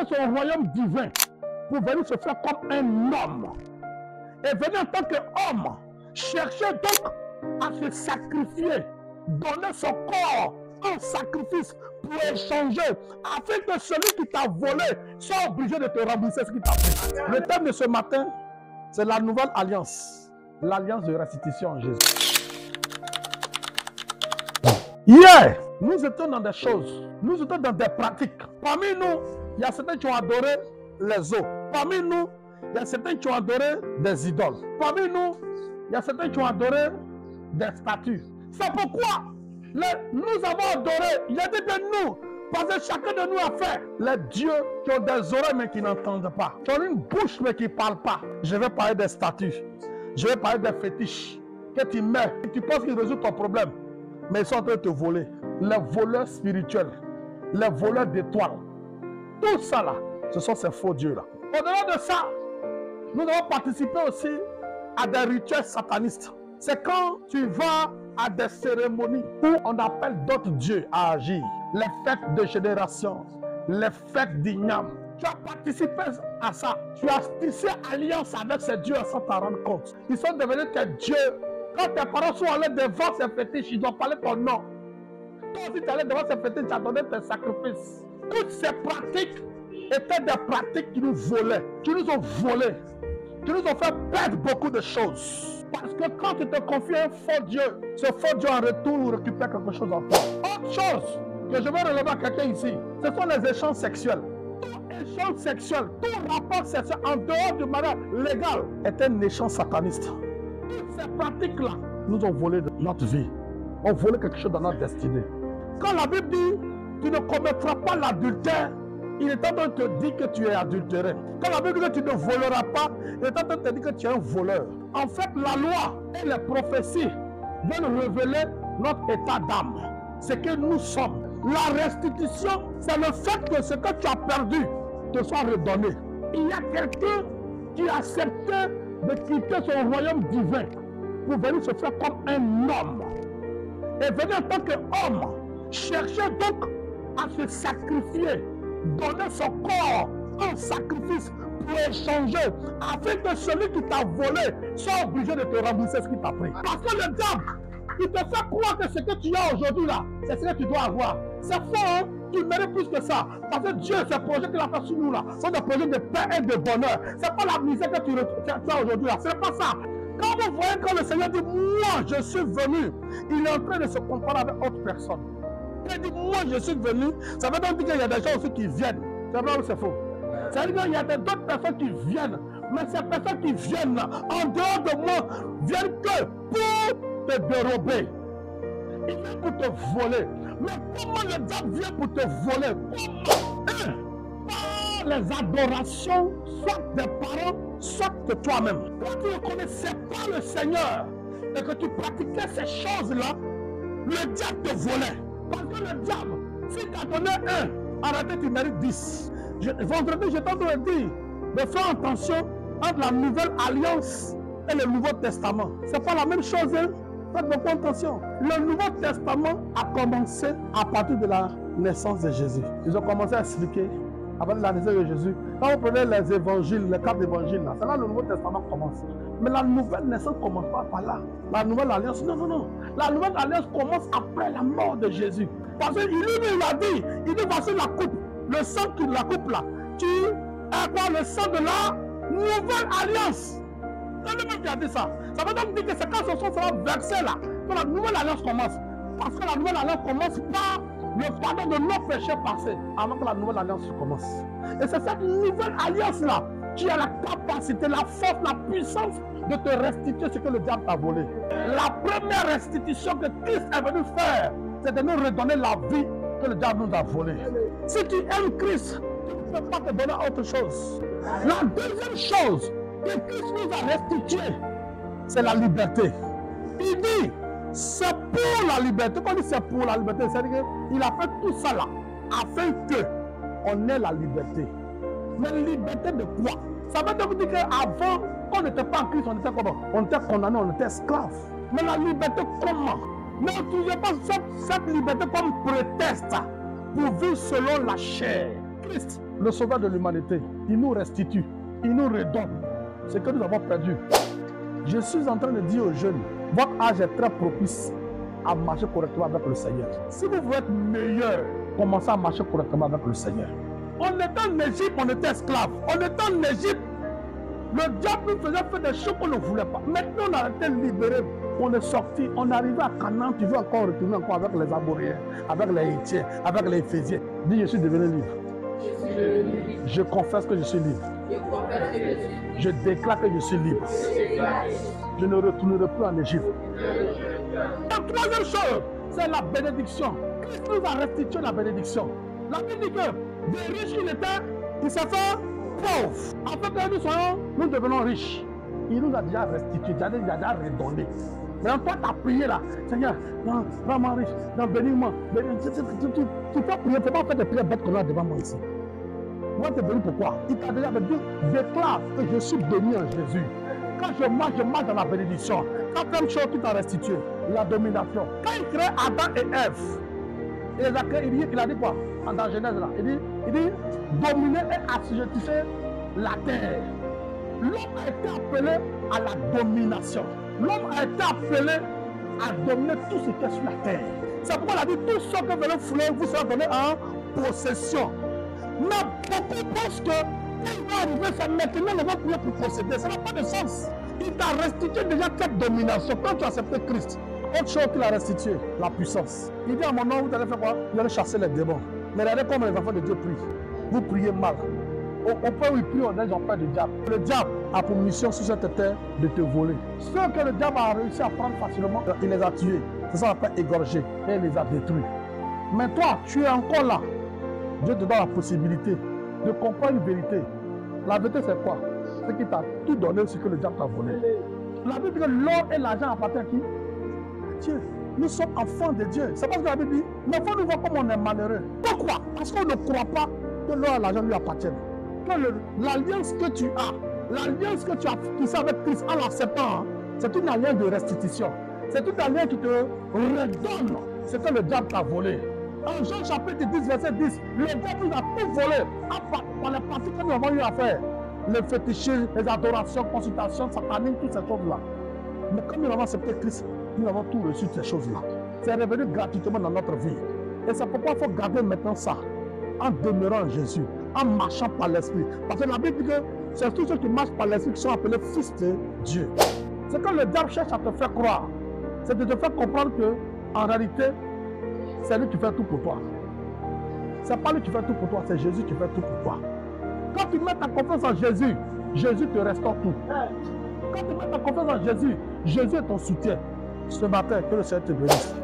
son royaume divin pour venir se faire comme un homme. Et venir en tant qu'homme, chercher donc à se sacrifier, donner son corps en sacrifice pour échanger, afin que celui qui t'a volé soit obligé de te rembourser ce qu'il t'a pris. Le thème de ce matin, c'est la nouvelle alliance, l'alliance de restitution en Jésus. Hier, nous étions dans des choses, nous étions dans des pratiques. Parmi nous, il y a certains qui ont adoré les eaux. Parmi nous, il y a certains qui ont adoré des idoles. Parmi nous, il y a certains qui ont adoré des statues. C'est pourquoi nous avons adoré, il y a dit de nous, parce que chacun de nous a fait les dieux qui ont des oreilles mais qui n'entendent pas, qui ont une bouche mais qui ne parlent pas. Je vais parler des statues, je vais parler des fétiches que tu mets, et tu penses qu'ils résolvent ton problème, mais ils sont en train de te voler. Les voleurs spirituels, les voleurs d'étoiles, tout ça là, ce sont ces faux dieux là. Au-delà de ça, nous avons participé aussi à des rituels satanistes. C'est quand tu vas à des cérémonies où on appelle d'autres dieux à agir. Les fêtes de génération, les fêtes d'igname. Tu as participé à ça. Tu as tissé alliance avec ces dieux sans t'en rendre compte. Ils sont devenus tes dieux. Quand tes parents sont allés devant ces fétiches, ils doivent parler ton nom. Toi aussi, tu es allé devant ces fétiches, tu as donné tes sacrifices. Toutes ces pratiques étaient des pratiques qui nous volaient, qui nous ont volés, qui nous ont fait perdre beaucoup de choses. Parce que quand tu te confies à un faux Dieu, ce faux Dieu en retour récupère quelque chose en toi. Autre chose que je vais relever à quelqu'un ici, ce sont les échanges sexuels. Tout échange sexuel, tout rapport sexuel en dehors du mariage légal est un échange sataniste. Toutes ces pratiques-là nous ont volé de notre vie, ont volé quelque chose dans notre destinée. Quand la Bible dit tu ne commettras pas l'adultère, il est en train de te dire que tu es adultéré. Quand la Bible dit que tu ne voleras pas, il est en train de te dire que tu es un voleur. En fait, la loi et les prophéties viennent révéler notre état d'âme. Ce que nous sommes. La restitution, c'est le fait que ce que tu as perdu te soit redonné. Il y a quelqu'un qui a accepté de quitter son royaume divin pour venir se faire comme un homme. Et venir en tant qu'homme, chercher donc à se sacrifier, donner son corps en sacrifice pour échanger, afin que celui qui t'a volé soit obligé de te rembourser ce qu'il t'a pris. Parce que le diable, il te fait croire que ce que tu as aujourd'hui là, c'est ce que tu dois avoir. C'est faux, hein? Tu mérites plus que ça. Parce que Dieu, ces projets qu'il a fait sur nous là, sont des projets de paix et de bonheur. C'est pas la misère que tu as aujourd'hui là, c'est pas ça. Quand vous voyez quand le Seigneur dit, moi je suis venu, il est en train de se comparer avec autre personne. Il dit, moi je suis venu, ça veut donc dire qu'il y a des gens aussi qui viennent. C'est vrai ou c'est faux? Ça veut dire qu'il y a d'autres personnes qui viennent. Mais ces personnes qui viennent là, en dehors de moi, viennent que pour te dérober. Ils viennent pour te voler. Mais comment le diable vient pour te voler? Comment? Par les adorations, soit des parents, soit de toi-même. Quand tu ne connaissais pas le Seigneur et que tu pratiquais ces choses-là, le diable te volait. Parce que le diable, si tu as donné un, arrêtez, tu mérites 10. Vendredi, j'étais en train de dire de faire attention entre la nouvelle alliance et le Nouveau Testament. Ce n'est pas la même chose, hein? Faites beaucoup attention. Le Nouveau Testament a commencé à partir de la naissance de Jésus. Ils ont commencé à expliquer à partir de la naissance de Jésus. Quand vous prenez les évangiles, les 4 évangiles, c'est là que le Nouveau Testament commence. Mais la nouvelle naissance ne commence pas par là. La nouvelle alliance, non, non, non. La nouvelle alliance commence après la mort de Jésus. Parce qu'il il a dit, il dit voici la coupe, le sang de la coupe là, qui est quoi, le sang de la nouvelle alliance. C'est lui-même qui a dit ça. Ça veut donc dire que c'est quand ce sang sera versé là que la nouvelle alliance commence. Parce que la nouvelle alliance commence par le pardon de nos péchés passés avant que la nouvelle alliance commence. Et c'est cette nouvelle alliance là qui a la capacité, la force, la puissance de te restituer ce que le diable t'a volé. La première restitution que Christ est venu faire, c'est de nous redonner la vie que le diable nous a volée. Si tu aimes Christ, tu ne peux pas te donner autre chose. La deuxième chose que Christ nous a restituée, c'est la liberté. Il dit, c'est pour la liberté. Quand il dit c'est pour la liberté, c'est-à-dire qu'il a fait tout ça là, afin qu'on ait la liberté. Mais liberté de quoi? Ça veut donc dire qu'avant, quand on n'était pas en Christ, on était comment? On était condamné, on était esclave. Mais la liberté comment? N'utilisez pas cette liberté comme prétexte pour vivre selon la chair. Christ, le sauveur de l'humanité, il nous restitue, il nous redonne ce que nous avons perdu. Je suis en train de dire aux jeunes, votre âge est très propice à marcher correctement avec le Seigneur. Si vous voulez être meilleur, commencez à marcher correctement avec le Seigneur. On était en Égypte, on était esclaves. On était en Égypte. Le diable nous faisait faire des choses qu'on ne voulait pas. Maintenant, on a été libérés. On est sorti, on est arrivé à Canaan. Tu veux encore retourner encore avec les Amoréens, avec les Hétiens, avec les Éphésiens. Dis, je suis devenu libre. Je confesse que je suis libre. Je déclare que je suis libre. Je ne retournerai plus en Égypte. La troisième chose, c'est la bénédiction. Christ nous a restitué la bénédiction. La Bible dit que des riches qu'il était, il s'est fait pauvre. Afin que nous devenons riches. Il nous a déjà restitué, il a déjà redonné. Mais toi, tu as prié là, Seigneur, rends-moi riche, bénis-moi. Tu peux prier, tu ne peux pas faire des prières bêtes qu'on a devant moi ici. Moi, tu es venu pourquoi? Il t'a déjà dit, déclare que je suis béni en Jésus. Quand je marche dans la bénédiction. Quatrième chose qui t'a restitué, la domination. Quand il crée Adam et Ève, il a dit quoi? Dans Genèse là, il dit dominer et assujettir la terre. L'homme a été appelé à la domination. L'homme a été appelé à dominer tout ce qui est sur la terre. C'est pourquoi il a dit tout ce que vous allez fouler vous sera donné en possession. Mais beaucoup pensent que il va arriver, c'est maintenant qu'on va pouvoir pour posséder. Ça n'a pas de sens. Il t'a restitué déjà cette domination. Quand tu as accepté Christ, autre chose qu'il a restitué, la puissance. Il dit à mon nom, vous allez faire quoi? Vous allez chasser les démons. Mais regardez comment les enfants de Dieu prient. Vous priez mal. Au point où ils prient, on est en peur du diable. Le diable a pour mission sur cette terre de te voler. Ceux que le diable a réussi à prendre facilement, il les a tués. C'est ça qu'on appelle égorger. Et il les a détruits. Mais toi, tu es encore là. Dieu te donne la possibilité de comprendre une vérité. La vérité, c'est quoi? C'est qu'il t'a tout donné ce que le diable t'a volé. La Bible dit que l'or et l'argent appartiennent à qui? À Dieu. Nous sommes enfants de Dieu. C'est parce que la Bible dit, mais il faut nous voir comme on est malheureux. Pourquoi? Parce qu'on ne croit pas que l'or et l'argent lui appartiennent. Que l'alliance que tu as, l'alliance que tu as tissée avec Christ en l'acceptant, c'est une alliance de restitution. C'est une alliance qui te redonne ce que le diable t'a volé. En Jean chapitre 10, verset 10, le diable nous a tout volé par les pratiques que nous avons eu à faire. Le fétichisme, les adorations, consultations, sataniques, toutes ces choses-là. Mais comme nous avons accepté Christ, nous avons tout reçu de ces choses-là. C'est revenu gratuitement dans notre vie. Et c'est pourquoi il faut garder maintenant ça, en demeurant en Jésus, en marchant par l'Esprit. Parce que la Bible dit que c'est tous ceux qui marchent par l'Esprit qui sont appelés fils de Dieu. C'est quand le diable cherche à te faire croire, c'est de te faire comprendre que, en réalité, c'est lui qui fait tout pour toi. C'est pas lui qui fait tout pour toi, c'est Jésus qui fait tout pour toi. Quand tu mets ta confiance en Jésus, Jésus te restaure tout. Quand tu mets ta confiance en Jésus, Jésus est ton soutien. Ce matin, que le Seigneur te bénisse.